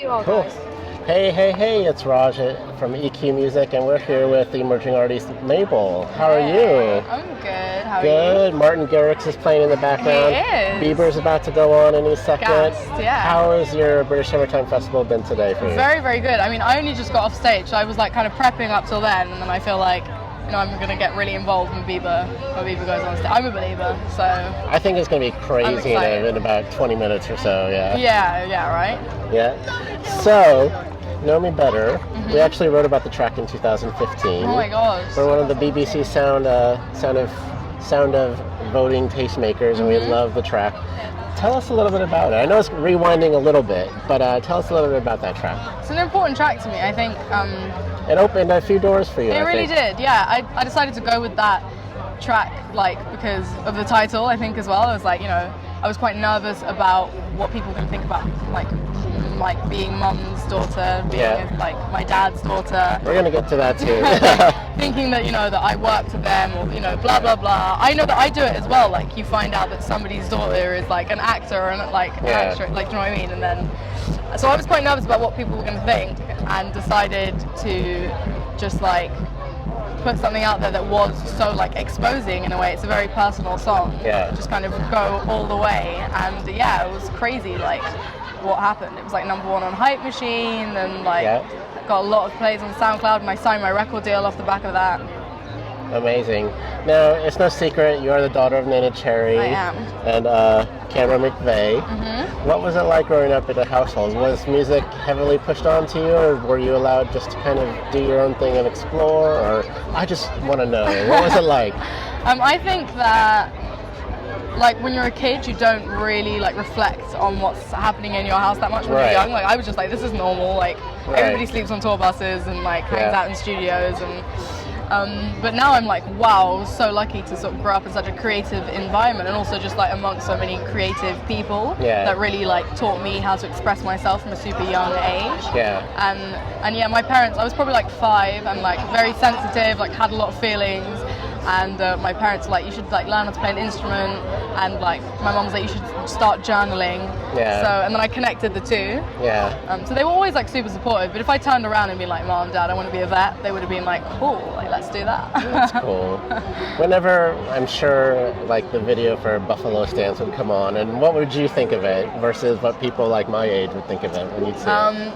you all Cool. guys. Hey, it's Raj from EQ Music, and we're here with the emerging artist Mabel. How are you? I'm good. How are Good. Martin Garrix is playing in the background. He is. Bieber's about to go on any second. Gassed, yeah. How has your British Summertime Festival been today for you? Very, very good. I mean, I only just got off stage, so I was like kind of prepping up till then, and then I feel like, you know, I'm going to get really involved when Bieber goes on stage. I'm a believer, so... I think it's going to be crazy in about 20 minutes or so, yeah. Yeah, right? Yeah. So, Know Me Better. We actually wrote about the track in 2015. Oh my gosh. We're one of the BBC Sound of voting tastemakers, and we love the track. Tell us a little bit about it. I know it's rewinding a little bit, but tell us a little bit about that track. It's an important track to me. I think it opened a few doors for you. It really did. Yeah, I decided to go with that track because of the title. I think as well. I was like, you know, I was quite nervous about what people can think about like being mum's daughter, being like my dad's daughter. We're gonna get to that too. Thinking that, you know, that I work for them, or, you know, blah blah blah. I know that I do it as well. Like, you find out that somebody's daughter is like an actor and like an actress, like, do you know what I mean? And then, so I was quite nervous about what people were going to think, and decided to just like put something out there that was so like exposing in a way. It's a very personal song. Yeah. Just kind of go all the way, and yeah, it was crazy. Like, what happened? It was like #1 on Hype Machine, and like got a lot of plays on SoundCloud, and I signed my record deal off the back of that. Amazing. Now, it's no secret you are the daughter of Neneh Cherry. I am. And Cameron McVeigh. What was it like growing up in a household? Was music heavily pushed onto you, or were you allowed just to kind of do your own thing and explore? Or I just want to know, what was it like? I think that, like, when you're a kid, you don't really like reflect on what's happening in your house that much when you're young. Like, I was just like, this is normal. Like, everybody sleeps on tour buses and like hangs out in studios, and but now I'm like, wow, I was so lucky to sort of grow up in such a creative environment, and also just like amongst so many creative people that really like taught me how to express myself from a super young age. And yeah, my parents, I was probably like 5 and like very sensitive, like had a lot of feelings. And my parents were like, you should like learn how to play an instrument, and like my mum was like, you should start journaling. So, and then I connected the two. So they were always like super supportive, but if I turned around and been like, Mom, Dad, I want to be a vet, they would have been like, cool, like, let's do that. That's cool. Whenever, I'm sure, like the video for Buffalo Stance would come on, and what would you think of it versus what people like my age would think of it when you'd see it?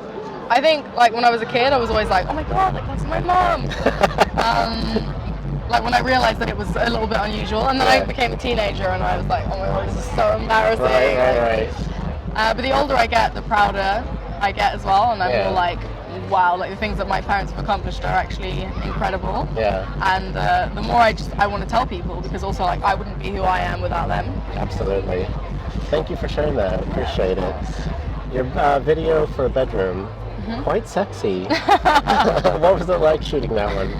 I think like when I was a kid, I was always like, oh my God, like that's my mom. Like when I realized that it was a little bit unusual, and then I became a teenager, and I was like, oh my God, this is so embarrassing. Right. But the older I get, the prouder I get as well, and I'm more like, wow, like the things that my parents have accomplished are actually incredible. And the more I want to tell people, because also like I wouldn't be who I am without them. Absolutely. Thank you for sharing that. Appreciate it. Your video for Bedroom, quite sexy. What was it like shooting that one?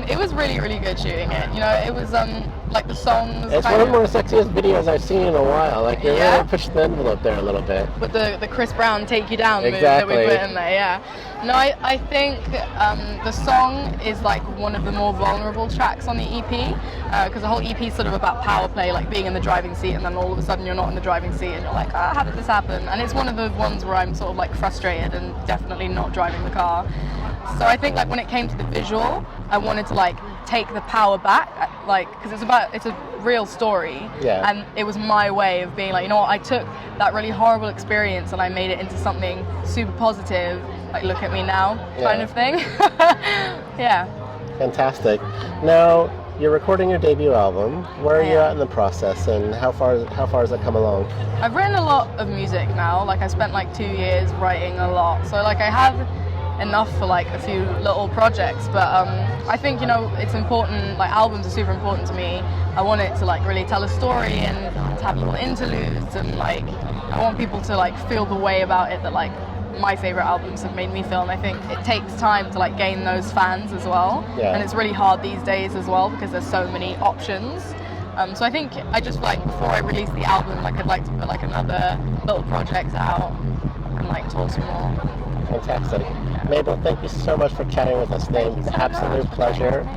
It was really, really good shooting it. You know, it was like the songs. It's one of the more sexiest videos I've seen in a while. Like, you really pushed the envelope there a little bit. With the Chris Brown Take You Down move that we put in there, No, I think the song is like one of the more vulnerable tracks on the EP, because the whole EP is sort of about power play, like being in the driving seat, and then all of a sudden you're not in the driving seat, and you're like, how did this happen? And it's one of the ones where I'm sort of like frustrated and definitely not driving the car. So I think like when it came to the visual, I wanted to like take the power back, like, because it's a real story, and it was my way of being like, you know what, I took that really horrible experience and I made it into something super positive, like look at me now, kind of thing. Fantastic. Now you're recording your debut album. Where are you at in the process, and how far has it come along? I've written a lot of music now. Like, I spent like 2 years writing a lot, so like I have enough for like a few little projects, but I think, you know, it's important, like albums are super important to me. I want it to like really tell a story and to have little interludes, and like I want people to like feel the way about it that like my favorite albums have made me feel, and I think it takes time to like gain those fans as well, and it's really hard these days as well because there's so many options. So I think I just like, before I release the album, like I'd like to put like another little project out and like tour some more. Fantastic. Mabel, thank you so much for chatting with us today. It's an absolute pleasure.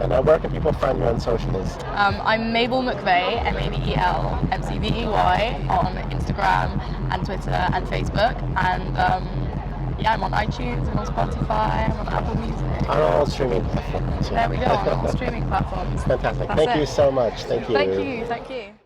And where can people find you on socials? I'm Mabel McVeigh, MabelMcVey, on Instagram and Twitter and Facebook. And Yeah, I'm on iTunes, I'm on Spotify, I'm on Apple Music. On all streaming platforms. There we go, on all streaming platforms. Fantastic. That's Thank it. you so much. Thank you. Thank you.